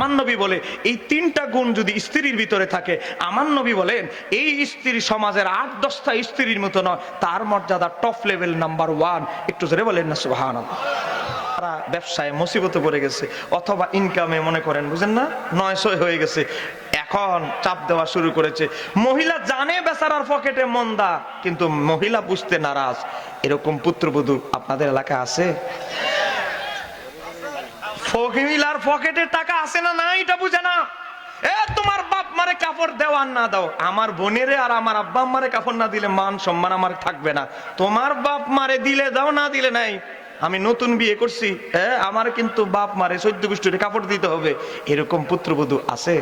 আমার নবী বলে এই তিনটা গুণ যদি স্ত্রীর ভিতরে থাকে, আমার নবী বলেন এই স্ত্রী সমাজের 8-10টা স্ত্রীর মতো নয়, তার মর্যাদা টপ লেভেল নাম্বার 1। একটু জোরে বলেন না সুবহানাল্লাহ। তারা ব্যবসায় মুসিবতে পড়ে গেছে, অথবা ইনকামে মনে করেন বুঝেন না 900 হয়ে গেছে, এখন চাপ দেওয়া শুরু করেছে। মহিলা জানে বেচারার পকেটে মন্দা, কিন্তু মহিলা বুঝতে নারাজ। এরকম পুত্রবধূ আপনাদের এলাকায় আছে? মহিলার পকেটে টাকা আছে না নাই এটা বুঝে না। তোমার বাপ মারে কাপড় দেও আর না দাও, আমার বোনেরে আর আমার আব্বা আম্মারে কাপড় না দিলে মান সম্মান আমার থাকবে না। তোমার বাপ মারে দিলে দাও, না দিলে নাই। আমি নতুন বিয়ে করছি, আমার কিন্তু বাপ মারে 14 গোষ্ঠীর কাপড় দিতে হবে। এরকম পুত্রবধূ আছে?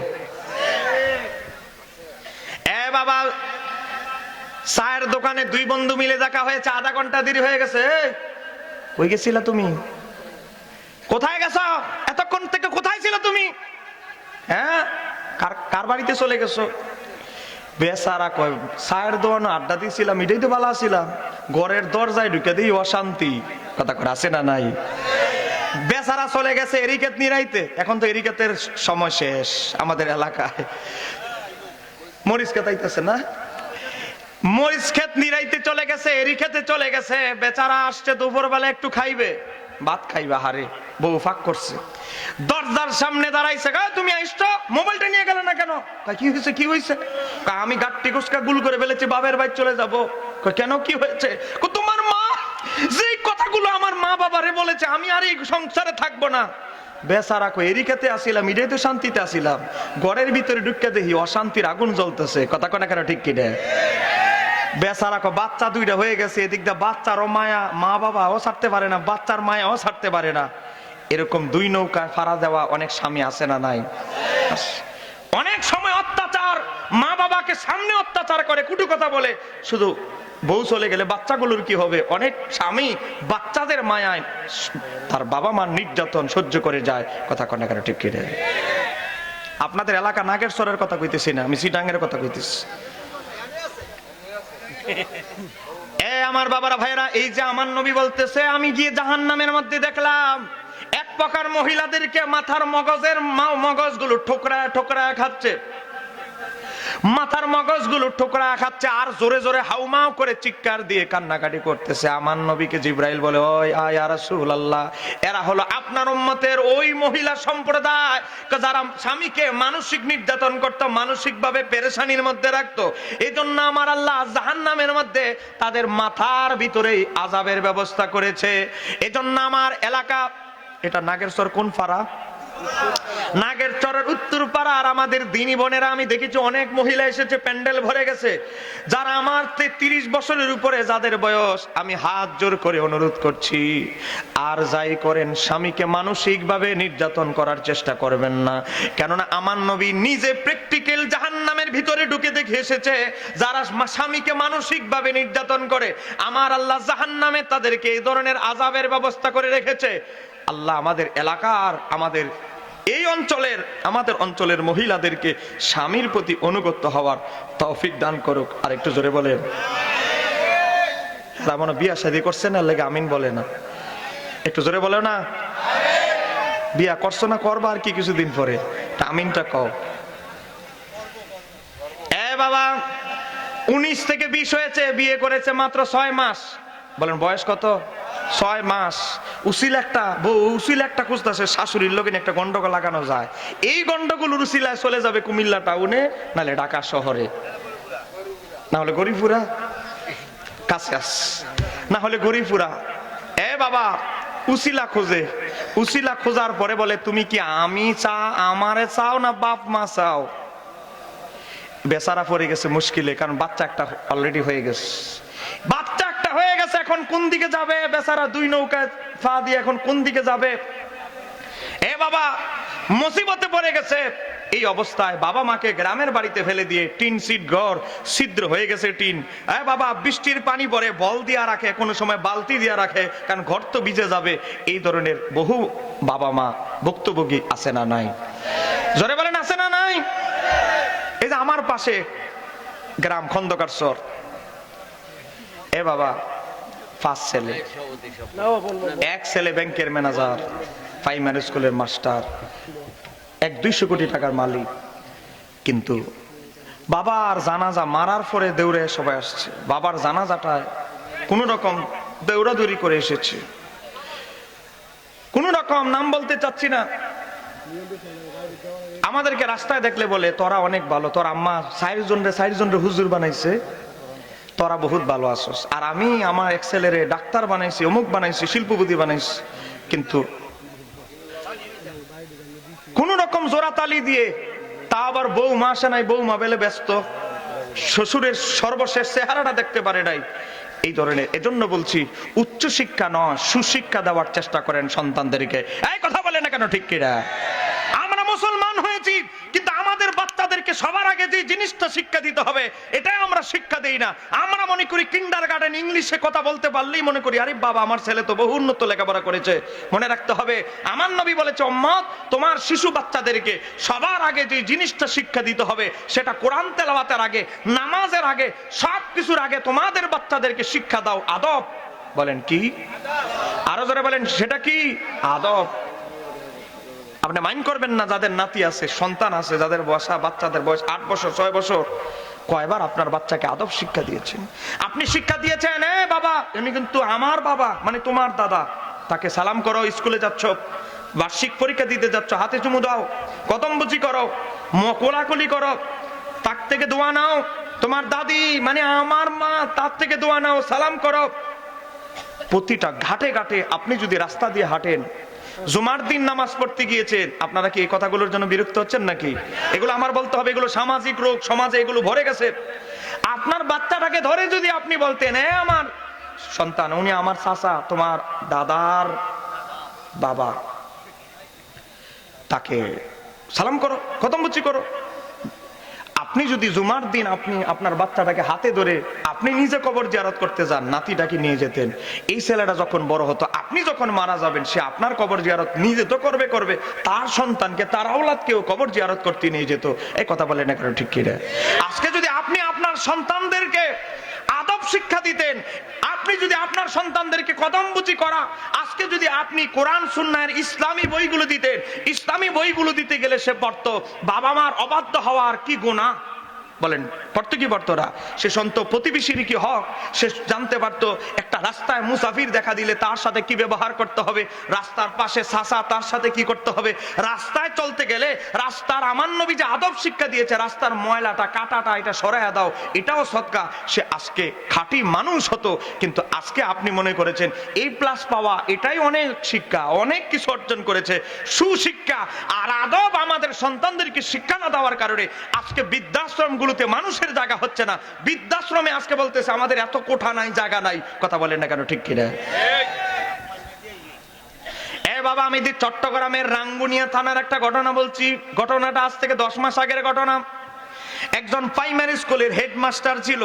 বাবা, চায়ের দোকানে 2 বন্ধু মিলে দেখা হয়েছে, আধা ঘন্টা দেরি হয়ে গেছে। কই গেছিলা তুমি? কোথায় গেছো? এতক্ষণ থেকে কোথায় ছিল তুমি? কার বাড়িতে চলে গেছো? বেচারা কয় চায়ের দোকানে আড্ডা দিয়েছিলাম, এটাই তো ভালো ছিলাম, ঘরের দরজায় ঢুকে দিই অশান্তি। কথা করে আছে না নাই? বেচারা চলে গেছে এরিকেত নিরাইতে। এখন তো এরিকেতের সময় শেষ আমাদের এলাকায়। মরিচ খেতাইতেছে না, মরিচ ক্ষেত নিরাইতে চলে গেছে, এরি খেতে চলে গেছে। বেচারা আসছে দুপুরবেলা একটু খাইবে, ভাত খাইবা, হারে বউ ফাঁক করছে। দরজার সামনে দাঁড়াইছে, তুমি আইসছো, মোবাইলটা নিয়ে গেলে না কেন? কি হয়েছে? কি হয়েছে? আমি গাট্টি কুসকা গুল করে ফেলেছি, বাবার বাড়ি চলে যাবো। কেন, কি হয়েছে? তোমার মা যে কথাগুলো আমার মা বাবারে বলেছে, আমি আর এই সংসারে থাকবো না। বেচারা কই এরি খেতে আসিলাম, এটাই তো শান্তিতে আসিলাম, ঘরের ভিতরে ঢুকে দেখি অশান্তির আগুন জ্বলতেছে। কথা কনা কেন, ঠিক কিনা? বেচারা কো বাচ্চা 2টা হয়ে গেছে, এদিক দিয়ে বাচ্চারও মায়া, মা বাবাও ছাড়তে পারে না, বাচ্চার মায়াও ছাড়তে পারে না। এরকম 2 নৌকায় ফাড়া দেওয়া অনেক স্বামী আছে না নাই? অনেক সময় অত্যাচার, মা বাবাকে সামনে অত্যাচার করে, কুটু কথা বলে, শুধু বউ চলে গেলে বাচ্চাগুলোর কি হবে? অনেক স্বামী বাচ্চাদের মায়ায় তার বাবা মার নির্যাতন সহ্য করে যায়। কথা কনা কেন, ঠিক কিনা? আপনাদের এলাকা নাগেরচরের কথা কইতেছি না, আমি চিটাঙ্গের কথা কইতেছি। আমার বাবারা ভাইরা, এই যে আমার নবী বলতেছে, আমি গিয়ে জাহান্নামের মধ্যে দেখলাম এক প্রকার মহিলাদেরকে মাথার মগজগুলো ঠোকরায় ঠোকরায় খাচ্ছে, মাথার মগজগুলো ঠোকরায় খাচ্ছে, আর জোরে জোরে হাউমাউ করে চিৎকার দিয়ে কান্নাকাটি করতেছে। আমার নবীকে জিবরাইল বলে, ওই ইয়া রাসূলুল্লাহ, এরা হলো আপনার উম্মতের ওই মহিলা সম্প্রদায় যারা স্বামীকে মানসিক নির্যাতন করত, মানসিক ভাবে পেরেশানির মধ্যে রাখতো। এই জন্য আমার আল্লাহ জাহান্নামের মধ্যে তাদের মাথার ভিতরেই আযাবের ব্যবস্থা করেছে। এজন্য আমার এলাকা, এটা নাগেরচর কোন পাড়া? নাগেরচরের উত্তর পাড়া। আর আমাদের দিনী বোনেরা, আমি দেখেছি অনেক মহিলা এসেছে, প্যান্ডেল ভরে গেছে, যারা আমার 30 বছরের উপরে যাদের বয়স। আমি হাত জোর করে অনুরোধ করছি, আর যাই করেন স্বামীকে মানসিক ভাবে নির্যাতন করার চেষ্টা করবেন না। কেননা আমার নবী নিজে প্র্যাকটিক্যাল জাহান্নামের ভিতরে ঢুকে দেখে এসেছে, যারা স্বামীকে মানসিক ভাবে নির্যাতন করে, আমার আল্লাহ জাহান্নামে তাদেরকে এই ধরনের আযাবের ব্যবস্থা করে রেখেছে। আল্লাহ আমাদের এলাকার, আমাদের এই অঞ্চলের, আমাদের অঞ্চলের মহিলাদেরকে স্বামীর প্রতি অনুগত হওয়ার তৌফিক দান করুক। আর একটু জোরে বলেন। তেমন বিয়া শাদী করছে না, লেগে আমিন বলে না, একটু জোরে বলে না। বিয়া করছো না, করবা আর কি কিছুদিন পরে, আমিনটা কও। বাবা 19 থেকে 20 হয়েছে, বিয়ে করেছে মাত্র 6 মাস। বলেন বয়স কত? 6 মাস। উসিল একটা বউ, উসিল একটা খুঁজতেছে, শাশুড়ির লোকে একটা গন্ডগোল লাগানো যায়। এই গন্ডগোল উসিলায় চলে যাবে কুমিল্লা টাউনে, নাহলে ঢাকা শহরে, না হলে গরিপুরা কাছে, না হলে গরিপুরা। বাবা উসিলা খোঁজে, উসিলা খোঁজার পরে বলে, তুমি কি আমি আমারে চাও না বাপ মা চাও? বেচারা পড়ে গেছে মুশকিলে, কারণ বাচ্চা একটা অলরেডি হয়ে গেছে, বাচ্চা একটা হয়ে গেছে। এখন কোন দিকে যাবে বেচারা? 2 নৌকায় পা দিয়ে এখন কোন দিকে যাবে? বাবা মুসিবতে পড়ে গেছে। এই অবস্থায় বাবা মাকে গ্রামের বাড়িতে ফেলে দিয়ে, টিন সিট ঘর, ছিদ্র হয়ে গেছে টিন। বাবা বৃষ্টির পানি পড়ে বল দিয়া রাখে, কোনো সময় বালতি দিয়া রাখে, কারণ ঘর তো ভিজে যাবে। এই ধরনের বহু বাবা মা ভুক্তভোগী আছে না নাই? জোরে বলেন, আছে না নাই? এই যে আমার পাশে গ্রাম খন্দকারচর, বাবা 5 ছেলে, এক ছেলে ব্যাংকের ম্যানেজার, প্রাইমারি স্কুলের মাস্টার, 100-200 কোটি টাকার মালিক, কিন্তু বাবার জানাজা মারার পরে দৌড়ে সবাই আসছে। বাবার জানাজাটায় কোন রকম দৌড়াদৌড়ি করে এসেছে, কোন রকম, নাম বলতে চাচ্ছি না। আমাদেরকে রাস্তায় দেখলে বলে তোরা অনেক ভালো, তোর আম্মা 4 জনরে হুজুর বানাইছে, তোরা বহুত ভালো আছস। আর আমি আমার এক ছেলেরে ডাক্তার বানাইছি, অমুক বানাইছি, শিল্পপতি বানাইছি। কিন্তু কোন রকম জোড়াতালি দিয়ে, তা আবার বৌমা আসে নাই, বৌমা বেলে ব্যস্ত, শ্বশুরের সর্বশেষ চেহারাটা দেখতে পারে নাই, এই ধরনের। এজন্য বলছি উচ্চ শিক্ষা নয়, সুশিক্ষা দেওয়ার চেষ্টা করেন সন্তানদেরকে। এই কথা বলে না কেন, ঠিক কিনা? আমরা মুসলমান হয়েছি, কিন্তু আমাদের বাচ্চাদেরকে সবার আগে যে জিনিসটা শিক্ষা দিতে হবে এটাই আমরা শিক্ষা দেই না। আমরা মনে করি কিন্ডারগার্টেন ইংলিশে কথা বলতে পারলেই মনে করি আরে বাবা আমার ছেলে তো বহু উন্নত লেখাপড়া করেছে। মনে রাখতে হবে আমার নবী বলেছে উম্মত তোমার শিশু বাচ্চাদেরকে সবার আগে যে জিনিসটা শিক্ষা দিতে হবে সেটা কোরআন তেলাওয়াতের আগে, নামাজের আগে, সব কিছুর আগে তোমাদের বাচ্চাদেরকে শিক্ষা দাও আদব। বলেন কি? আরো জোরে বলেন, সেটা কি? আদব। আপনি মাইন্ড করবেন না যাদের নাতি আছে, সন্তান আছে, যাদের বাচ্চাদের বয়স 8 বছর 6 বছর, কয়বার আপনার বাচ্চাকে আদব শিক্ষা দিয়েছেন? আপনি শিক্ষা দিয়েছেন এ বাবা আমি কিন্তু আমার বাবা মানে তোমার দাদা, তাকে সালাম করো, স্কুলে যাচ্ছ, বার্ষিক পরীক্ষা দিতে যাচ্ছ, হাতে চুমু দাও, কদমবুচি করো, কোলাকুলি করো, তার থেকে দোয়া নাও। তোমার দাদি মানে আমার মা, তার থেকে দোয়া নাও, সালাম করো। প্রতিটা ঘাটে ঘাটে আপনি যদি রাস্তা দিয়ে হাঁটেন, জুমার দিন নামাজ পড়তে গিয়েছেন, আপনারা কি এই কথাগুলোর জন্য বিরক্ত হচ্ছেন নাকি? এগুলো আমার বলতে হবে, এগুলো সামাজিক রোগ, সমাজে এগুলো ভরে গেছে। আপনার বাচ্চাটাকে ধরে যদি আপনি বলতেন এ আমার সন্তান, উনি আমার চাচা, তোমার দাদার বাবা, তাকে সালাম করো, কদমবুচি করো। আপনি যদি জুমার দিন আপনি আপনার বাচ্চাটাকে হাতে ধরে আপনি নিজে কবর জিয়ারত করতে যান, নাতিটাকে নিয়ে যেতেন, এই ছেলেটা যখন বড় হতো, আপনি যখন মারা যাবেন, সে আপনার কবর জিয়ারত নিজে তো করবে, তার সন্তানকে, তার আওলাদকেও কবর জিয়ারত করতে নিয়ে যেত। এই কথা বলেন না কেন, ঠিক কি না? আজকে যদি আপনি আপনার সন্তানদেরকে আদব শিক্ষা দিতেন, আপনি যদি আপনার সন্তানদেরকে কদমবুচি করা, আজকে যদি আপনি কোরআন সুন্নাহর ইসলামী বইগুলো দিতেন, ইসলামী বইগুলো দিতে গেলে সে পড়তো বাবা মার অবাধ্য হওয়ার কি গুনাহ, বলেন পড়তো কি পড়তো না? সে সন্ত প্রতিবেশীর কি হক, সে জানতে পারতো। একটা রাস্তায় মুসাফির দেখা দিলে তার সাথে কি ব্যবহার করতে হবে, রাস্তার পাশে চাচা তার সাথে কি করতে হবে, রাস্তায় চলতে গেলে রাস্তার আমার নবী যে আদব শিক্ষা দিয়েছে, রাস্তার ময়লাটা কাটাটা এটা সরাইয়া দাও, এটাও সদকা। সে আজকে খাঁটি মানুষ হতো, কিন্তু আজকে আপনি মনে করেছেন এই প্লাস পাওয়া এটাই অনেক শিক্ষা, অনেক কিছু অর্জন করেছে। সুশিক্ষা আর আদব আমাদের সন্তানদেরকে শিক্ষা না দেওয়ার কারণে আজকে বৃদ্ধাশ্রম গুলোতে মানুষের জায়গা হচ্ছে না। বৃদ্ধাশ্রমে আজকে বলতেছে আমাদের এত কোঠা নাই, জায়গা নাই। কথা বলেন না কেন, ঠিক কিনা? এ বাবা আমি চট্টগ্রামের রাঙ্গুনিয়া থানার একটা ঘটনা বলছি। ঘটনাটা আজ থেকে 10 মাস আগের ঘটনা। একজন প্রাইমারি স্কুলের হেডমাস্টার ছিল,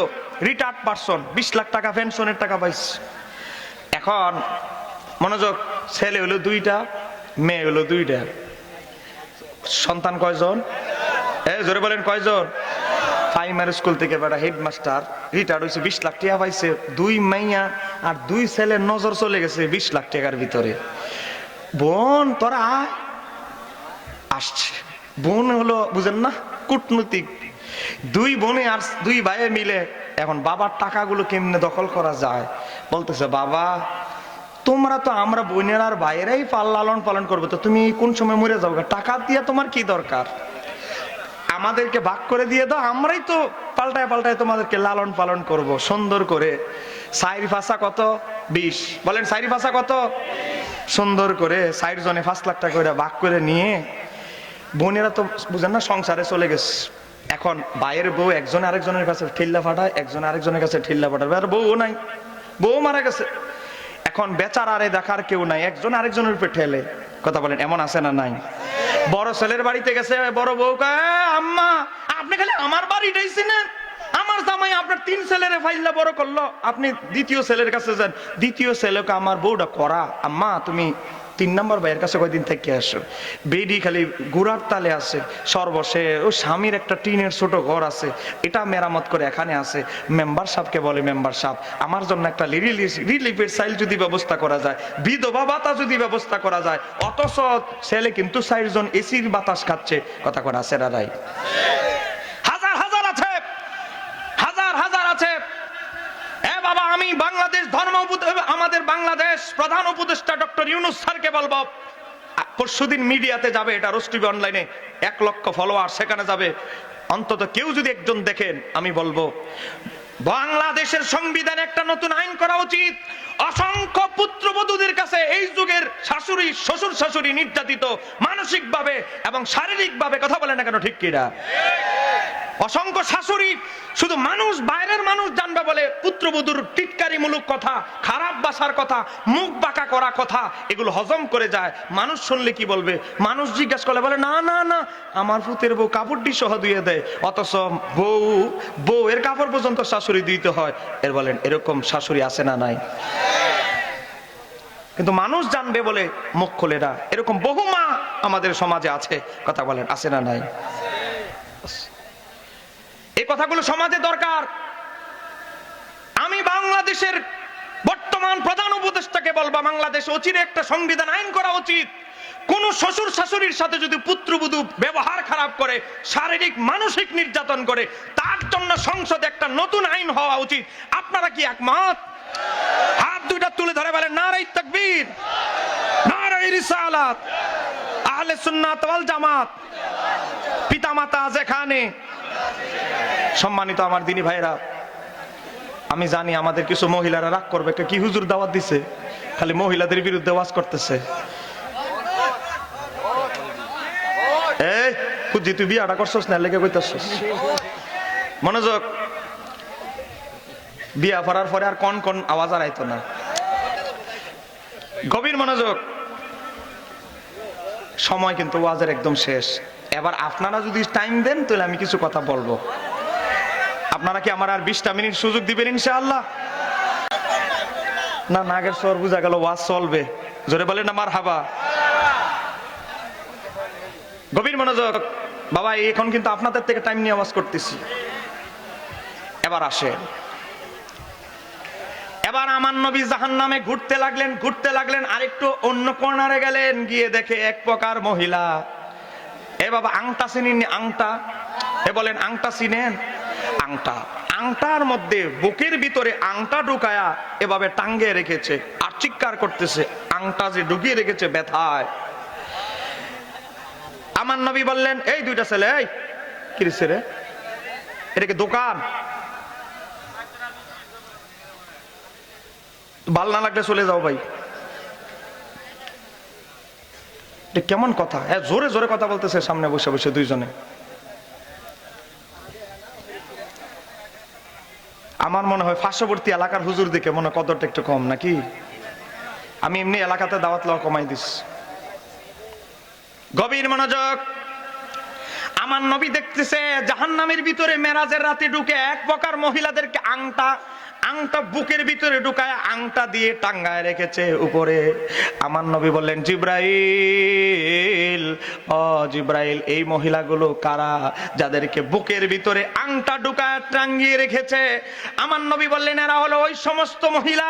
রিটায়ার্ড পারসন, 20 লাখ টাকা পেনশনের টাকা পাইছে। এখন মনোযোগ, ছেলে হলো 2টা, মেয়ে হলো 2টা। সন্তান কয়জন? জোরে বলেন কয়জন? প্রাইমারি স্কুল থেকে বেটা হেডমাস্টার রিটায়ার্ড হয়েছে, 20 লাখ টাকা পাইছে। 2 মাইয়া আর 2 ছেলের নজর চলে গেছে 20 লাখ টাকার ভিতরে। বোন তোরা আসছে, বোন হলো বুঝেন না কূটনৈতিক, 2 বোনে আর 2 ভাইয়ে মিলে এখন বাবার টাকাগুলো কেমনে দখল করা যায় বলতেছে, বাবা তোমরা তো আমরা বোনের আর ভাইয়েরাই লালন পালন করবো, তো তুমি কোন সময় মরে যাও, টাকা দিয়ে তোমার কি দরকার, আমাদেরকে ভাগ করে দিয়ে দাও, আমরাই তো পাল্টায় পাল্টায় তোমাদেরকে লালন পালন করব সুন্দর করে। সাইরি ফাঁসা কত? 20। বলেন সাইরি ফাঁসা কত? সুন্দর করে 60 জনে 5 লাখ টাকা করে ভাগ করে নিয়ে বোনেরা তো বুঝেন না সংসারে চলে গেছে। এখন ভাইয়ের বউ একজন আরেকজনের কাছে ঠেল্লা ফাটায়, একজন আরেকজনের কাছে ঠেল্লা ফাটায়, আর বউ নাই, বউ মারা গেছে। এখন বেচারারে দেখার কেউ নাই, একজন আরেকজনের উপরে ঠেলে। কথা বলেন এমন আছে না নাই? বড় ছেলের বাড়িতে গেছে, বড় বউ কয় আম্মা আপনি খালি আমার বাড়িটাই চিনেন, আমার জামাই আপনার 3 ছেলেরে ফাইল্লা বড় করলো, আপনি দ্বিতীয় ছেলের কাছে যান। দ্বিতীয় ছেলেকে আমার বউটা করা, আম্মা তুমি 3 নম্বর ভাইয়ের কাছে কয়দিন থেকে আসো, বেডি খালি গুড়ার তালে আছে, সর্বশে ও স্বামীর একটা টিনের ছোট ঘর আছে, এটা মেরামত করে এখানে আছে। মেম্বার সাহেবকে বলে, মেম্বার সাহেব আমার জন্য একটা রিলিফের সাইল যদি ব্যবস্থা করা যায়, বিধবা ভাতা যদি ব্যবস্থা করা যায়, অথচ ছেলে কিন্তু 4 জন এসির বাতাস খাচ্ছে। কথা করা আছে না নাই? হাজার হাজার আছে, হাজার হাজার আছে। বাবা, আমি বাংলাদেশ আমাদের বাংলাদেশ প্রধান উপদেষ্টা ডক্টর ইউনূস স্যারকে বলবো, পরশুদিন মিডিয়াতে যাবে, এটা রোজ টিভি অনলাইনে 1 লক্ষ ফলোয়ার, সেখানে যাবে। অন্তত কেউ যদি একজন দেখেন, আমি বলবো বাংলাদেশের সংবিধানে একটা নতুন আইন করা উচিত। অসংখ্য পুত্রবধূদের কাছে এই যুগের শাশুড়ি, শ্বশুর শাশুড়ি নির্যাতিত মানসিকভাবে এবং শারীরিকভাবে। কথা বলে না কেন, ঠিক কিনা? অসংখ্য শাশুড়ি, শুধু মানুষ, বাইরের মানুষ জানবে বলে পুত্রবধূর টিটকারিমূলক কথা, খারাপ ভাষার কথা, মুখ বাঁকা করা কথা, এগুলো হজম করে যায়। মানুষ শুনলে কি বলবে? মানুষ জিজ্ঞাসা করলে বলে, না না না, আমার পুতের বউ কাপড়টি সহ ধুয়ে দেয়, অথচ বউ এর কাপড় পর্যন্ত শাশুড়ি দিতে হয়। এর বলেন এরকম শাশুড়ি আছে না নাই? কিন্তু মানুষ জানবে বলে মুখ খোলে না, এরকম বহু মা আমাদের সমাজে আছে। কথা বলেন আছে না নাই? এই কথাগুলো সমাজে দরকার। আমি বাংলাদেশের বর্তমান প্রধান উপদেষ্টাকে বলবো, বাংলাদেশে অচিরে একটা সংবিধান আইন করা উচিত। কোন শ্বশুর শাশুড়ির সাথে যদি পুত্রবধূ ব্যবহার খারাপ করে, শারীরিক মানসিক নির্যাতন করে, তার জন্য সংসদে একটা নতুন আইন হওয়া উচিত। আপনারা কি একমত? হাত দুইটা তুলে ধরে বলেন নারে তাকবীর, নারে রিসালাত, আহলে সুন্নাত ওয়াল জামাত, পিতামাতা যেখানে। সম্মানিত আমার দিনী ভাইরা, আমি জানি আমাদের কিছু মহিলারা রাগ করবে, কি হুজুর দাওয়াত দিছে, খালি মহিলাদের বিরুদ্ধে ওয়াজ করতেছে। এই খুঁজি, তুই বিয়াটা করছস না, লেগে কইতাছস। মনোযোগ, বিয়া করার পরে আর কোন কোন আওয়াজ আর আইতো না। গভীর মনোযোগ। সময় কিন্তু ওয়াজের একদম শেষ। এবার আপনারা যদি টাইম দেন তাহলে আমি কিছু কথা বলবো। আপনারা কি আমার আর 20টা মিনিট সুযোগ দিবেন ইনশাআল্লাহ? না, নাগের স্বর বুঝা গেল, ওয়াজ চলবে। জোরে বলেন না মারহাবা। গভীর মনোযোগ বাবা, এখন কিন্তু আপনাদের থেকে টাইম নিয়ে আওয়াজ করতেছি। এবার আসেন, এবার আমার নবী জাহান্নামে ঘুরতে লাগলেন। আরেকটু অন্য কর্নারে গেলেন, গিয়ে দেখে এক প্রকার মহিলা। এ বাবা, আংটা চিনেন? আংটা, এ বলেন আংটা চিনেন? আংটার মধ্যে বুকের ভিতরে আংটা ঢুকায়া এভাবে টাঙ্গে রেখেছে, আর চিৎকার করতেছে। আংটা যে ঢুকিয়ে রেখেছে ব্যথায়। আমার নবী বললেন, এই দুইটা ছেলে, এই কি রে, এটা কি দোকান? ভাল না লাগলে চলে যাও ভাই। কেমন কথা? জোরে জোরে কথা বলতেছে সামনে বসে বসে দুইজনে। আমার মনে হয় পার্শ্ববর্তী এলাকার হুজুর দেখে মনে কদরটা একটু কম নাকি? আমি এমনি এলাকাতে দাওয়াত লওয়া কমাই দিস। গভীর মনোযোগ। আমার নবী দেখতেছে জাহান্নামের ভিতরে মেরাজের রাতে ঢুকে এক প্রকার মহিলাদেরকে আংটা বুকের ভিতরে ঢুকায় আংটা দিয়ে টাঙ্গায় রেখেছে উপরে। আমার নবী বললেন, জিব্রাইল, ও জিব্রাইল, এই মহিলাগুলো কারা যাদেরকে বুকের ভিতরে আংটা ঢুকায় টাঙ্গিয়ে রেখেছে? আমার নবী বললেন, এরা হলো ওই সমস্ত মহিলা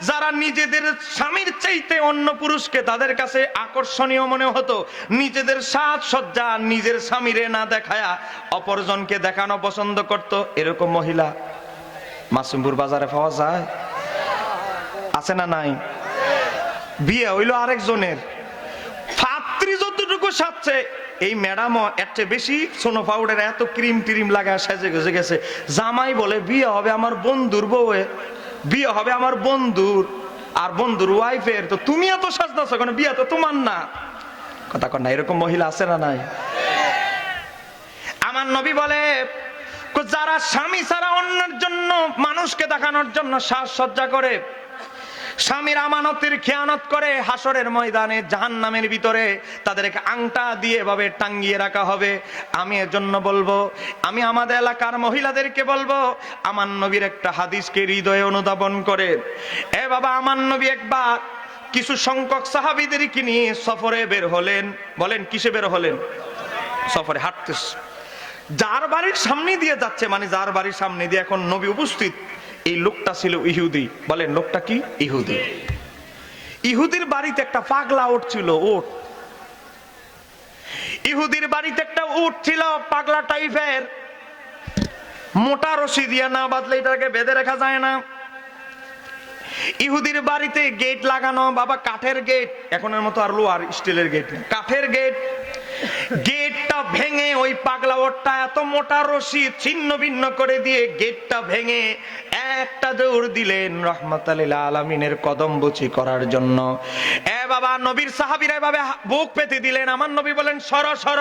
যারা নিজেদের স্বামীর চাইতে অন্য পুরুষকে তাদের কাছে আকর্ষণীয় মনে হতো, নিজেদের সাজসজ্জা নিজের স্বামীরে না দেখায়া অপরজনকে দেখানো পছন্দ করত। এরকম মহিলা মাসুমপুর বাজারে পাওয়া যায়? আছে না নাই? বিয়ে হইলো আরেকজনের, পাত্রী যতটুকু সাজছে, এই ম্যাডামও এর চেয়ে বেশি সোনো পাউডার, এত ক্রিম টিরিম লাগায় সেজে গুজে গেছে। জামাই বলে বিয়ে হবে আমার বন্ধুর বউয়ে, বিয়ে হবে আমার বন্ধুর আর বন্ধুর ওয়াইফের, তো তুমি এত সাজতেছো কেন? বিয়ে তো তোমার না। কথা কর না, এরকম মহিলা আছে না নাই? আমার নবী বলে, যারা স্বামী ছাড়া অন্যের জন্য, মানুষকে দেখানোর জন্য সাজসজ্জা করে, স্বামীর আমানতের খেয়ানত করে, হাসরের ময়দানে জাহান্নামের ভিতরে তাদেরকে আংটা দিয়ে এভাবে টাঙ্গিয়ে রাখা হবে। আমি এর জন্য বলবো, আমি আমাদের এলাকার মহিলাদেরকে বলবো, আমার নবীর একটা হাদিসকে হৃদয়ে অনুধাবন করে। এ বাবা, আমার নবী একবার কিছু সংখ্যক সাহাবীদেরকে নিয়ে সফরে বের হলেন। বলেন কিসে বের হলেন? সফরে, হাঁটতেছে। যার বাড়ির সামনে দিয়ে যাচ্ছে, মানে যার বাড়ির সামনে দিয়ে এখন নবী উপস্থিত, এই লোকটা ছিল ইহুদি। বলেন লোকটা কি? ইহুদি। ইহুদির বাড়িতে একটা পাগলা উট ছিল, উট। ইহুদির বাড়িতে একটা উট ছিল পাগলা টাইপের, মোটা রশি দিয়ে না বাঁধলে এটাকে বেঁধে রাখা যায় না। ইহুদির বাড়িতে গেট লাগানো, বাবা কাঠের গেট, এখনের মতো আর লোহার স্টিলের গেট, কাঠের গেট। গেটটা ভেঙে ওই পাগলা ওটটা এত মোটা রশি ছিন্ন ভিন্ন করে দিয়ে গেটটা ভেঙে একটা দৌড় দিলেন রাহমাতাল লিল আলামিনের কদম বুচি করার জন্য। এ বাবা, নবীর সাহাবীরা এভাবে বুক পেতে দিলেন। আমার নবী বলেন সর সর,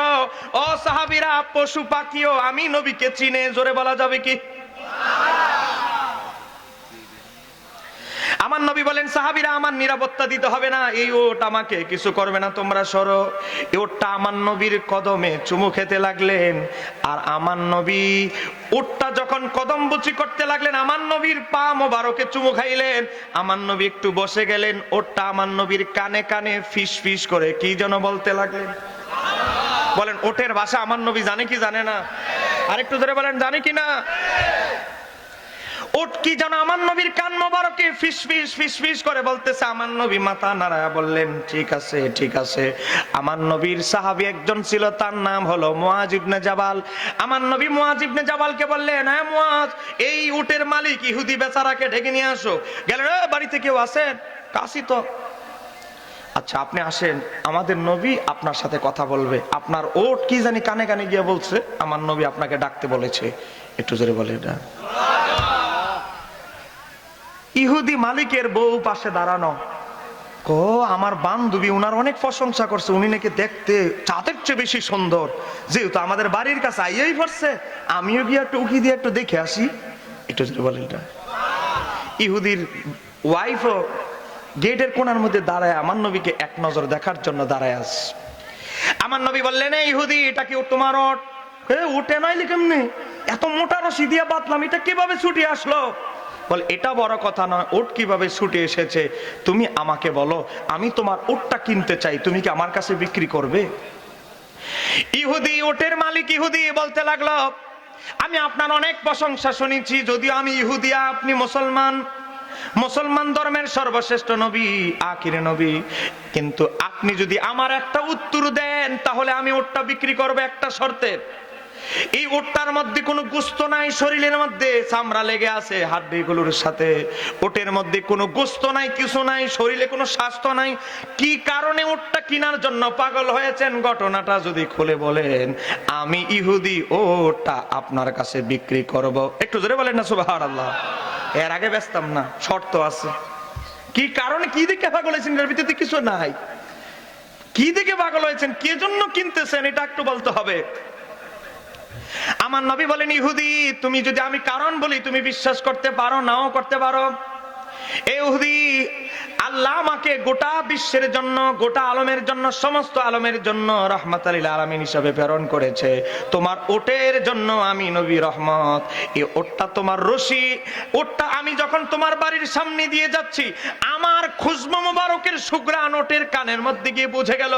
ও সাহাবীরা, পশু পাখিও আমি নবীকে চিনে, জোরে বলা যাবে কি? আমার নবী বলেন সাহাবীরা আমার নিরাপত্তা দিতে হবে না, এই ওট আমাকে কিছু করবে না, তোমরা সরো। এই ওটটা আমার নবীর কদমে চুমু খেতে লাগলেন। আর আমার নবী ওটটা যখন কদম বুচি করতে লাগলেন, আমার নবীর পা মোবারকে চুমু খাইলেন। আমার নবী একটু বসে গেলেন, ওটটা আমার নবীর কানে কানে ফিস ফিস করে কি যেন বলতে লাগলেন। বলেন ওটের ভাষা আমার নবী জানে কি জানে না? আরেকটু ধরে বলেন জানে কি না? উট কি যেন আমার নবীর কান মোবারকে ফিস ফিস ফিস ফিস করে বলতেছে। আমার নবী মাথা নাড়ায়া বললেন ঠিক আছে ঠিক আছে। আমার নবীর সাহাবী একজন ছিল, তার নাম হলো মুআজ ইবনে জাবাল। আমার নবী মুআজ ইবনে জাবালকে বললেন, হ্যাঁ মুআজ, এই উটের মালিক ইহুদি বেচারাকে ডেকে নিয়ে আসো। গেলেন, বাড়িতে কেউ আছেন? কাশি তো। আচ্ছা আপনি আসেন, আমাদের নবী আপনার সাথে কথা বলবে। আপনার ওট কি জানি কানে কানে গিয়ে বলছে আমার নবী আপনাকে ডাকতে বলেছে। একটু জোরে বলে না। ইহুদি মালিকের বউ পাশে দাঁড়ানো, কো আমার বান্ধবী উনার অনেক প্রশংসা করছে, উনি নাকি দেখতে চাঁদের চেয়ে বেশি সুন্দর, যেহেতু আমাদের বাড়ির কাছে আইয়াই পড়ছে, আমিও গিয়ে একটু উকি দিয়ে একটু দেখে আসি। একটু যদি বলেন এটা। ইহুদির ওয়াইফও গেটের কোণার মধ্যে দাঁড়ায় আমার নবীকে এক নজর দেখার জন্য দাঁড়ায় আস। আমার নবী বললেন, ইহুদি এটা কি তোমার ওট? উঠে নইলে কেমনে? এত মোটা রশি দিয়ে বাঁধলাম, এটা কিভাবে ছুটে আসলো? বল এটা বড় কথা নয়, উট কিভাবে ছুটে এসেছে তুমি আমাকে বলো, আমি তোমার উটটা কিনতে চাই, তুমি কি আমার কাছে বিক্রি করবে? ইহুদি, উটের মালিক ইহুদি বলতে লাগলো, আমি আপনার অনেক প্রশংসা শুনেছি, যদিও আমি ইহুদিয়া, আপনি মুসলমান, মুসলমান ধর্মের সর্বশ্রেষ্ঠ নবী, আখিরে নবী, কিন্তু আপনি যদি আমার একটা উত্তর দেন তাহলে আমি উটটা বিক্রি করব একটা শর্তে। এই উটটার মধ্যে কোনো গোশত নাই, শরীরের মধ্যে চামড়া লেগে আছে হাড্ডিগুলোর সাথে, উটের মধ্যে কোনো গোশত নাই, কিছু নাই, শরীরে কোনো স্বাস্থ্য নাই। কি কারণে উটটা কেনার জন্য পাগল হয়েছেন ঘটনাটা যদি খুলে বলেন, আমি ইহুদি ওটা আপনার কাছে বিক্রি করব। একটু জোরে বলেন না সুবহানাল্লাহ। এর আগে ব্যস্তাম না, শর্ত আছে। কি কারণে, কি দিকে পাগল হয়েছেন, এর ভিতরে কিছু নাই। কি দিকে পাগল হয়েছেন, কে জন্য কিনতেছেন, এটা একটু বলতে হবে। আমার নবী বলেন, ইহুদি তুমি যদি আমি কারণ বলি তুমি বিশ্বাস করতে পারো, নাও করতে পারো। ইহুদি, আল্লাহ আমাকে গোটা বিশ্বের জন্য, গোটা আলমের জন্য, সমস্ত আলমের জন্য রাহমাতাল লিল আলামিন হিসেবে প্রেরণ করেছে। তোমার ওটের জন্য আমি নবী রহমত। এই ওটটা তোমার রশি, ওটটা আমি যখন তোমার বাড়ির সামনে দিয়ে যাচ্ছি, আমার খুশবু মোবারকের সুঘ্রাণ ওটের কানের মধ্যে গিয়ে বুঝে গেল।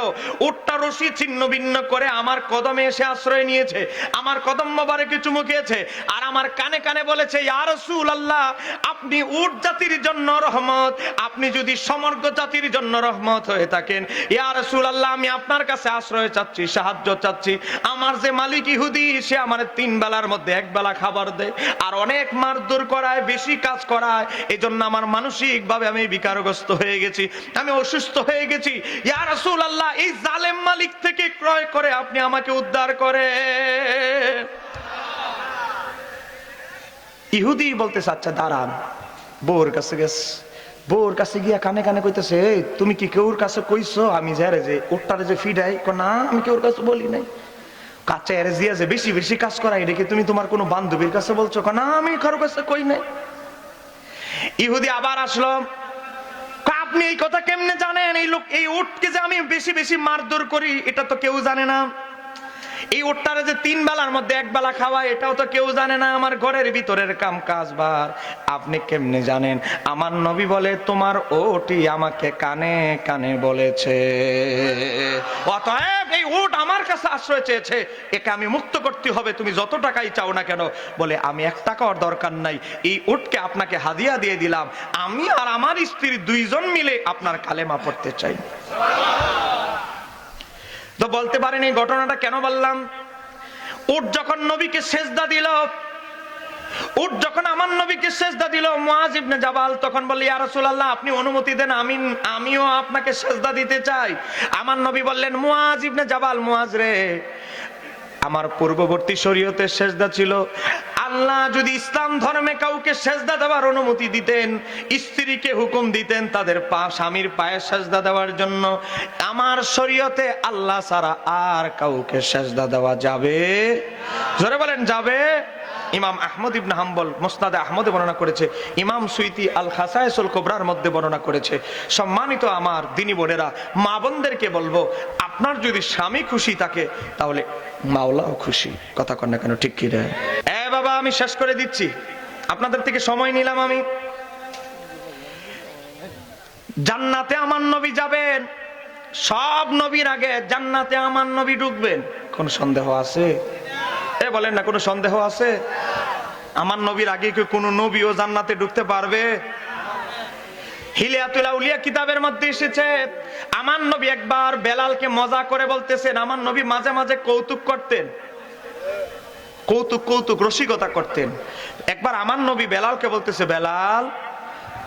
ওটটা রশি ছিন্ন ভিন্ন করে আমার কদমে এসে আশ্রয় নিয়েছে, আমার কদম মোবারকে চুমু খেয়েছে, আর আমার কানে কানে বলেছে, ইয়া রাসূলুল্লাহ, আপনি উট জাতির জন্য রহমত, আপনি যদি সমগ্র জাতির জন্য রহমত হয়ে থাকেন, ইয়া রাসূলুল্লাহ আমি আপনার কাছে আশ্রয় চাচ্ছি, সাহায্য চাচ্ছি। আমার যে মালিক ইহুদি, সে আমার 3 বেলার মধ্যে 1 বেলা খাবার দেয়, আর অনেক মারধর করায়, বেশি কাজ করায়, এজন্য আমার মানসিক ভাবে আমি বিকারগ্রস্ত হয়ে গেছি, আমি অসুস্থ হয়ে গেছি। ইয়া রাসূলুল্লাহ এই জালেম মালিক থেকে ক্রয় করে আপনি আমাকে উদ্ধার করেন। ইহুদি বলতেছে, আচ্ছা দাঁড়ান। বউর কাছে গেছে, বউর কাছে গিয়া কানে কানে কইতেছে, তুমি কি কেউর কাছে কইছো আমি যারে যে ওটারে যে ফিডাই? না আমি কেউর কাছে বলি নাই। কাছে এর জিয়া যে বেশি বেশি কাজ করাই রেখে তুমি তোমার কোনো বান্ধবীর কাছে বলছো? না আমি কারো কাছে কই নাই। ইহুদি আবার আসলো, আপনি এই কথা কেমনে জানেন? এই লোক, এই উটকে যে আমি বেশি বেশি মারধর করি এটা তো কেউ জানে না। এই উটটারে যে 3 বেলার মধ্যে 1 বেলা খাওয়া, এটাও তো কেউ জানে না আমার ঘরের ভিতরের কাম কাজবার। আপনি কেমনে জানেন? আমার নবী বলে তোমার ওটই আমাকে কানে কানে বলেছে। অতএব এই উট আমার কাছে আশ্রয় চেয়েছে, একে আমি মুক্ত করতে হবে, তুমি যত টাকাই চাও না কেন। বলে আমি 1 টাকার দরকার নাই, এই উটকে আপনাকে হাদিয়া দিয়ে দিলাম, আমি আর আমার স্ত্রী 2 জন মিলে আপনার কালেমা পড়তে চাই। তো বলতে পারেন এই ঘটনাটা কেন বললাম? উট যখন নবীকে সেজদা দিল, উট যখন আমার নবীকে সেজদা দিল, মুআজ ইবনে জাবাল তখন বলল ইয়া রাসূলুল্লাহ আপনি অনুমতি দেন, আমিও আপনাকে সেজদা দিতে চাই। আমার নবী বললেন মুআজ ইবনে জাবাল, মুআজ রে, আমার পূর্ববর্তী শরীয়তে সেজদা ছিল, আল্লাহ যদি ইসলাম ধর্মে কাউকে সেজদা দেওয়ার অনুমতি দিতেন, স্ত্রীকে হুকুম দিতেন তাদের স্বামীর পায়ে সেজদা দেওয়ার জন্য, আমার শরীয়তে আল্লাহ ছাড়া আর কাউকে সেজদা দেওয়া যাবে? জোরে বলেন যাবে? ইমাম আহমদ ইবনে হাম্বল মুসনাদে আহমদে বর্ণনা করেছে, ইমাম সুয়ুতি আল খাসায়েসুল কুবরার মধ্যে বর্ণনা করেছে। সম্মানিত আমার দিনী বোনেরা, মা বোনদেরকে বলবো, আপনার যদি স্বামী খুশি থাকে তাহলে মাওলাও খুশি। কথা কন না কেন, ঠিক কি রে? বাবা আমি শেষ করে দিচ্ছি, আপনাদের থেকে সময় নিলাম আমি। জান্নাতে আমার নবী যাবেন, সব নবীর আগে জান্নাতে আমার নবী ঢুকবেন। কোন সন্দেহ আছে? বলেন না, কোনো সন্দেহ আছে? আমার নবীর আগে কি কোনো নবীও জান্নাতে ঢুকতে পারবে? হিলিয়াতুল আউলিয়া কিতাবের মধ্যে এসেছে, আমার নবী একবার বেলালকে মজা করে বলতেছেন, আমার নবী মাঝে মাঝে কৌতুক করতেন, কৌতুক রসিকতা করতেন। একবার আমার নবী বেলালকে বলতেছে, বেলাল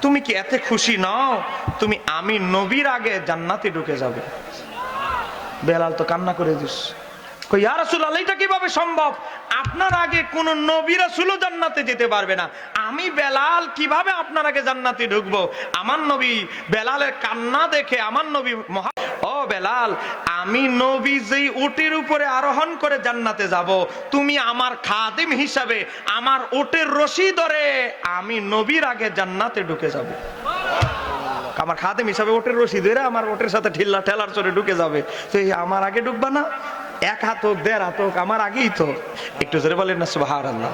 তুমি কি এত খুশি নও তুমি আমি নবীর আগে জান্নাতে ঢুকে যাবে? বেলাল তো কান্না করে দিস, ইয়া রাসূলুল্লাহ এটা কিভাবে সম্ভব? আপনার আগে কোন নবী রাসূলও জান্নাতে যেতে পারবে না, আমি বেলাল কিভাবে আপনার আগে জান্নাতে ঢুকবো? আমার নবী বেলালের কান্না দেখে আমার নবী ও বেলাল, আমি নবী যেই উটের উপরে আরোহণ করে জান্নাতে যাব, তুমি আমার খাদিম হিসাবে আমার উটের রশি ধরে আমি নবীর আগে জান্নাতে ঢুকে যাব। আমার খাদিম হিসাবে উটের রশি ধরে আমার উটের সাথে ঠেলা ঠেলার চড়ে ঢুকে যাবে, তো আমার আগে ঢুকবা না? 1 হাত হোক 1.5 হাত হোক আমার আগেই তো। একটু জোরে বলেন না সুবহানাল্লাহ।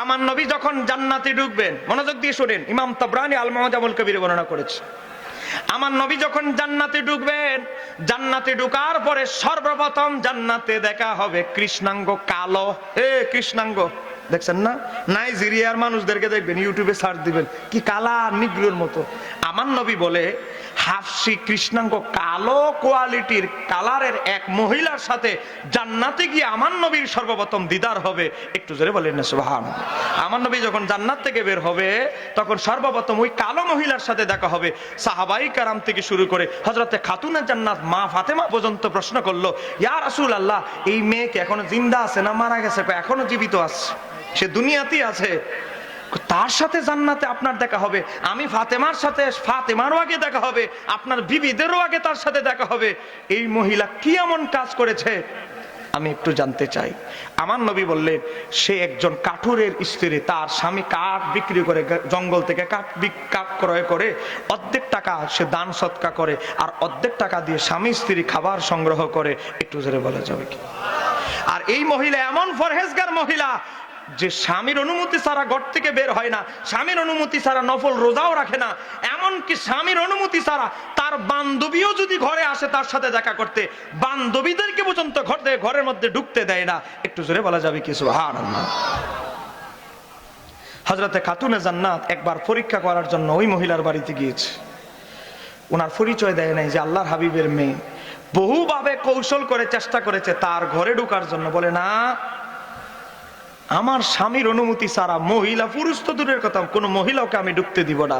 আমার নবী যখন জান্নাতে ঢুকবেন, মনোযোগ দিয়ে শুনেন, ইমাম তাবরানী আল মুআজামুল কবিরে বর্ণনা করেছে, আমার নবী যখন জান্নাতে ঢুকবেন, জান্নাতে ঢোকার পরে সর্বপ্রথম জান্নাতে দেখা হবে কৃষ্ণাঙ্গ কালো। কৃষ্ণাঙ্গ দেখছেন না? নাইজেরিয়ার মানুষদেরকে দেখবেন, ইউটিউবে সার্চ দিবেন, কি কালা নিগ্রোর মতো। আমার নবী বলে হাফসি কৃষ্ণাঙ্গ কালো কোয়ালিটির কালারের এক মহিলার সাথে জান্নাতে গিয়ে আমার নবীর সর্বপ্রথম দিদার হবে। একটু জোরে বলেন না সুবহানাল্লাহ। আমার নবী যখন জান্নাত থেকে বের হবে তখন সর্বপ্রথম ওই কালো মহিলার সাথে দেখা হবে। সাহাবাই কারাম থেকে শুরু করে হযরতে খাতুনে জান্নাত মা ফাতেমা পর্যন্ত প্রশ্ন করলো, ইয়া রাসূলুল্লাহ এই মেয়েকে এখনো জিন্দা আছে না মারা গেছে? এখনো জীবিত আছে, সে দুনিয়াতেই আছে। তার সাথে জান্নাতে আপনার দেখা হবে। আমি ফাতেমার সাথে, ফাতেমারও আগে দেখা হবে, আপনার বিবিদেরও আগে তার সাথে দেখা হবে। এই মহিলা কি এমন কাজ করেছে আমি একটু জানতে চাই। আমার নবী বললেন, সে একজন কাঠুরের স্ত্রী, তার স্বামী কাঠ বিক্রি করে, জঙ্গল থেকে কাঠ ক্রয় করে, অর্ধেক টাকা সে দান সৎকা করে, আর অর্ধেক টাকা দিয়ে স্বামী স্ত্রী খাবার সংগ্রহ করে। একটু জোরে বলা যাবে কি? আর এই মহিলা এমন পরহেজগার মহিলা যে স্বামীর অনুমতি ছাড়া ঘর থেকে বের হয় না, স্বামীর অনুমতি ছাড়া নফল রোজাও রাখে না, এমনকি স্বামীর অনুমতি ছাড়া তার বান্ধবীও যদি ঘরে আসে তার সাথে দেখা করতে, বান্ধবীদেরকে পর্যন্ত ঘরের মধ্যে ঢুকতে দেয় না। একটু জোরে বলা যাবে কি সুবহানাল্লাহ। হযরতে খাতুনে জান্নাত একবার পরীক্ষা করার জন্য ওই মহিলার বাড়িতে গিয়েছে। ওনার পরিচয় দেয় নাই যে আল্লাহর হাবিবের মেয়ে। বহুভাবে কৌশল করে চেষ্টা করেছে তার ঘরে ঢোকার জন্য, বলে না আমার স্বামীর অনুমতি ছাড়া মহিলা, পুরুষ তো দূরের কথা, কোনো মহিলাকে আমি ঢুকতে দিব না।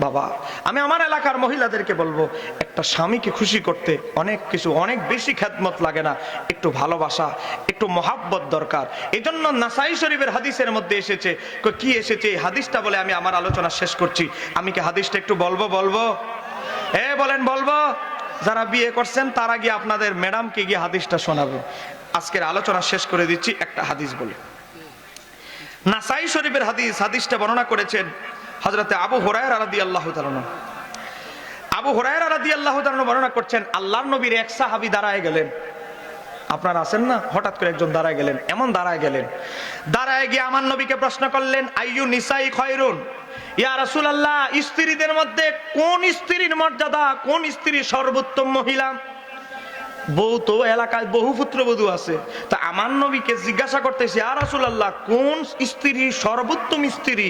বাবা আমি আমার এলাকার মহিলাদেরকে বলবো, একটা স্বামীকে খুশি করতে অনেক কিছু, অনেক বেশি খেদমত লাগে না, একটু ভালোবাসা, একটু মহাব্বত দরকার। এই জন্য নাসাই শরীফের হাদিসের মধ্যে এসেছে, কি এসেছে এই হাদিসটা বলে আমি আমার আলোচনা শেষ করছি। আমি কি হাদিসটা একটু বলবো? বলেন বলবো? যারা বিয়ে করছেন তারা গিয়ে আপনাদের ম্যাডামকে গিয়ে হাদিসটা শোনাবো। আজকের আলোচনা শেষ করে দিচ্ছি একটা হাদিস বলে। নাসাই শরীফের হাদিস, হাদিসটা বর্ণনা করেছেন হযরতে আবু হুরায়রা রাদিয়াল্লাহু তাআলা। আবু হুরায়রা রাদিয়াল্লাহু তাআলা বর্ণনা করছেন, আল্লাহর নবীর এক সাহাবী দাঁড়ায় গেলেন। আপনারা আছেন না? হঠাৎ করে একজন দাঁড়ায় গেলেন, এমন দাঁড়ায় গেলেন, দাঁড়ায় গিয়ে আমার নবীকে প্রশ্ন করলেন, আইয়ু নিসাই খায়রুন, ইয়া রাসূলুল্লাহ, স্ত্রীদের মধ্যে কোন স্ত্রীর মর্যাদা, কোন স্ত্রী সর্বোত্তম মহিলা? বউ তো এলাকায় বহু পুত্রবধূ আছে, তা আমার নবীকে জিজ্ঞাসা করতেছে, ইয়া রাসূলুল্লাহ, কোন স্ত্রী সর্বোত্তম স্ত্রী?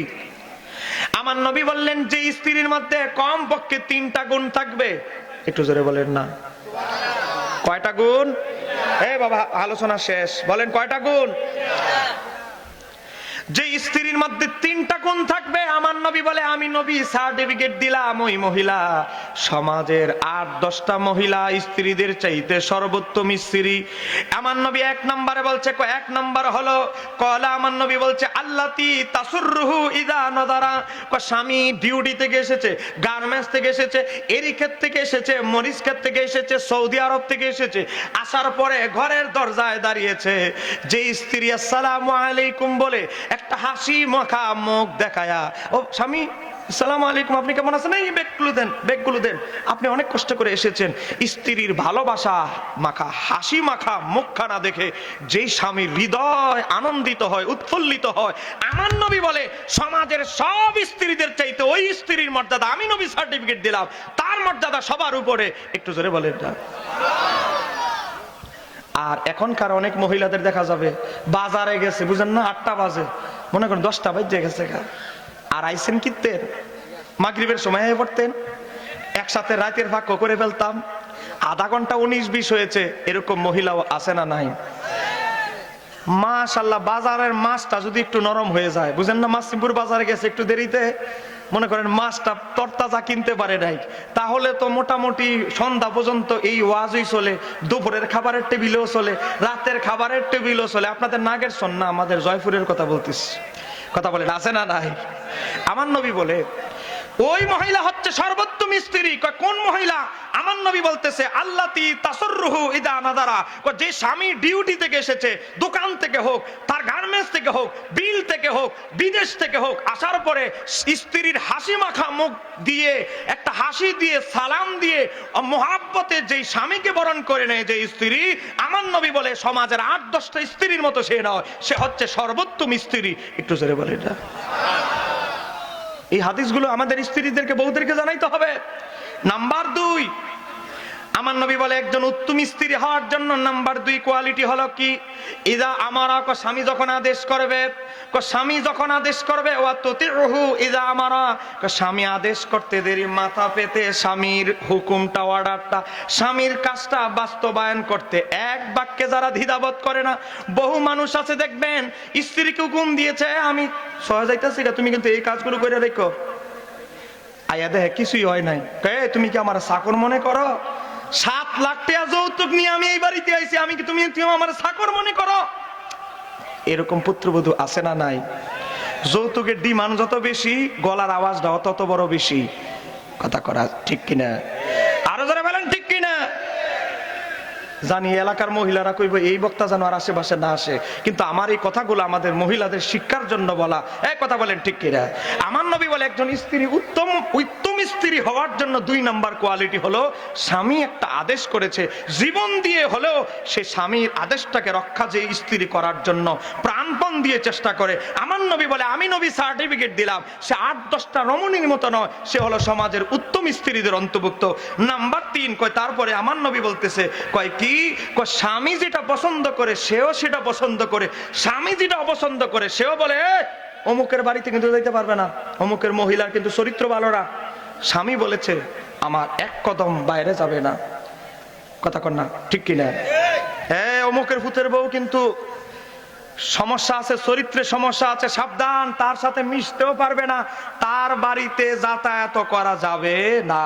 আমার নবী বললেন, যে স্ত্রীর মধ্যে কম পক্ষে 3টা গুণ থাকবে। একটু জোরে বলেন না, কয়টা গুণ? এই বাবা, আলোচনা শেষ, বলেন কয়টা গুণ? যে স্ত্রীর মধ্যে 3টা গুণ থাকবে, আমার নবী বলে, আমি নবী সার্টিফিকেট দিলাম, ওই মহিলা সমাজের 8-10টা মহিলা স্ত্রীদের চাইতে সর্বোত্তম স্ত্রী। আমার নবী 1 নম্বরে বলছে, 1 নম্বর হলো, কলা আমার নবী বলছে, আল্লাতি তাসুররুহু ইদা নাদারা, স্বামী ডিউটি থেকে এসেছে, গার্মেন্টস থেকে এসেছে, এরিক্ষেত থেকে এসেছে, মরিচক্ষেত থেকে এসেছে, সৌদি আরব থেকে এসেছে, আসার পরে ঘরের দরজায় দাঁড়িয়েছে, যে স্ত্রী আসসালামু আলাইকুম বলে একটা হাসি মাখা মুখ দেখায়া, ও স্বামী আসসালামু আলাইকুম, আপনি কেমন আছেন, এই ব্যাগগুলো দেন, আপনি অনেক কষ্ট করে এসেছেন। স্ত্রীর ভালোবাসা মাখা হাসি মাখা মুখখানা দেখে যেই স্বামীর হৃদয় আনন্দিত হয়, উৎফুল্লিত হয়, আমার নবী বলে, সমাজের সব স্ত্রীদের চাইতে ওই স্ত্রীর মর্যাদা, আমি নবী সার্টিফিকেট দিলাম, তার মর্যাদা সবার উপরে। একটু জোরে বলেন না। আর এখনকার অনেক মহিলাদের দেখা যাবে বাজারে গেছে, বুঝেন না, 8টা বাজে, মনে করেন 10টা বাজে গেছে, আর আইসেন কিত্তের মাগরিবের সময় পড়তেন, একসাথে রাতের ভাগ করে ফেলতাম, আধা ঘন্টা 19-20 হয়েছে, এরকম মহিলাও আছে না নাই? মাশাআল্লাহ, বাজারের মাছটা যদি একটু নরম হয়ে যায়, বুঝেন না, মাসিমপুর বাজারে গেছে একটু দেরিতে, মনে করেন মাছটা তরতাজা কিনতে পারে নাই, তাহলে তো মোটামুটি সন্ধ্যা পর্যন্ত এই ওয়াজই চলে, দুপুরের খাবারের টেবিলেও চলে, রাতের খাবারের টেবিলও চলে। আপনাদের নাগের শোন না, আমাদের জয়পুরের কথা বলতেছি, কথা বলেন আছে না নাই? আমার নবী বলে, ওই মহিলা হচ্ছে সর্বোত্তম স্ত্রী। কোন মহিলা? আমার নবী বলতেছে, আল্লাতি তাসুররুহু ইদা নাদারা, যে স্বামী ডিউটি থেকে এসেছে, দোকান থেকে হোক, তার গার্মেন্টস থেকে হোক, বিল থেকে হোক, বিদেশ থেকে হোক, আসার পরে স্ত্রীর হাসি মাখা মুখ দিয়ে, একটা হাসি দিয়ে, সালাম দিয়ে, মহাব্বতে যেই স্বামীকে বরণ করে নেয় যে স্ত্রী, আমার নবী বলে, সমাজের 8-10টা স্ত্রীর মতো সে নয়, সে হচ্ছে সর্বোত্তম স্ত্রী। একটু জোরে বলে এটা। এই হাদিসগুলো আমাদের স্ত্রীদেরকে, বউদেরকে জানাইতে হবে। নাম্বার 2, আমার নবী বলে, একজন উত্তম স্ত্রী হওয়ার জন্য নাম্বার 2 কোয়ালিটি হলো কি? ইদা আমারা, স্বামী যখন আদেশ করবে, স্বামী যখন আদেশ করবে, ওয়া তুতিরহু ইদা আমারা, স্বামী আদেশ করতে দেরি, মাথা পেতে স্বামীর হুকুমটা, অর্ডারটা, স্বামীর কাজটা বাস্তবায়ন করতে এক বাক্যে যারা দ্বিধাবোধ করে না। বহু মানুষ আছে দেখবেন, স্ত্রীকে হুকুম দিয়েছে, আমি সহজাইতেছি, তুমি কিন্তু এই কাজগুলো করে রেখো, আয়া দেখে কিছুই হয় নাই, তুমি কি আমার চাকর মনে করো? 7 লাখ টাকা যৌতুক নিয়ে আমি এই বাড়িতে আইছি, আমি কি তুমি আমার চাকর মনে করো? এরকম পুত্রবধূ আছে না নাই? যৌতুকের ডিমান্ড যত বেশি, গলার আওয়াজটা তত বড় বেশি। কথা করা ঠিক কিনা? আরো যারা বলেন ঠিক কিনা? জানি এলাকার মহিলারা কইব, এই বক্তা যেন আর আশেপাশে না আসে, কিন্তু আমার এই কথাগুলো আমাদের মহিলাদের শিক্ষার জন্য বলা। এই কথা বলেন ঠিক কিনা? আমার নবী বলে, একজন স্ত্রী উত্তম স্ত্রী হওয়ার জন্য 2 নাম্বার কোয়ালিটি হলো, স্বামী একটা আদেশ করেছে, জীবন দিয়ে হলেও সে স্বামীর আদেশটাকে রক্ষা যে স্ত্রী করার জন্য প্রাণপণ দিয়ে চেষ্টা করে। আমার নবী বলে, আমি নবী সার্টিফিকেট দিলাম, সে 8-10টা রমণীর মতো নয়, সে হলো সমাজের উত্তম স্ত্রীদের অন্তর্ভুক্ত। নাম্বার 3, তারপরে আমার নবী বলতেছে, কি? স্বামী যেটা পছন্দ করে সেও সেটা পছন্দ করে, স্বামী যেটা অপছন্দ করে সেও বলে, অমুকের বাড়িতে কিন্তু যেতে পারবে না, অমুকের মহিলার কিন্তু চরিত্র ভালো না, স্বামী বলেছে আমার 1 কদম বাইরে যাবে না। কথা কন না ঠিক কিনা? হ্যাঁ, অমুকের ভূতের বউ কিন্তু সমস্যা আছে, চরিত্রে সমস্যা আছে, সাবধান, তার সাথে মিশতেও পারবে না, তার বাড়িতে যাতায়াত করা যাবে না।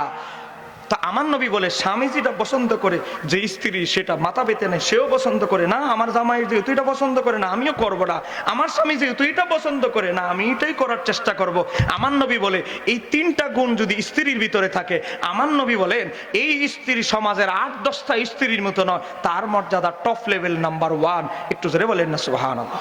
তা আমার নবী বলে, স্বামী যেটা পছন্দ করে, যে স্ত্রী সেটা মাথা পেতে নেয়, সেও পছন্দ করে না, আমার জামাই যেহেতু এটা পছন্দ করে না, আমিও করবো না, আমার স্বামী যেহেতু এটা পছন্দ করে না, আমি এটাই করার চেষ্টা করব। আমার নবী বলে, এই 3টা গুণ যদি স্ত্রীর ভিতরে থাকে, আমার নবী বলেন, এই স্ত্রী সমাজের 8-10টা স্ত্রীর মতো নয়, তার মর্যাদা টপ লেভেল নাম্বার 1। একটু জোরে বলেন না সুবহানাল্লাহ।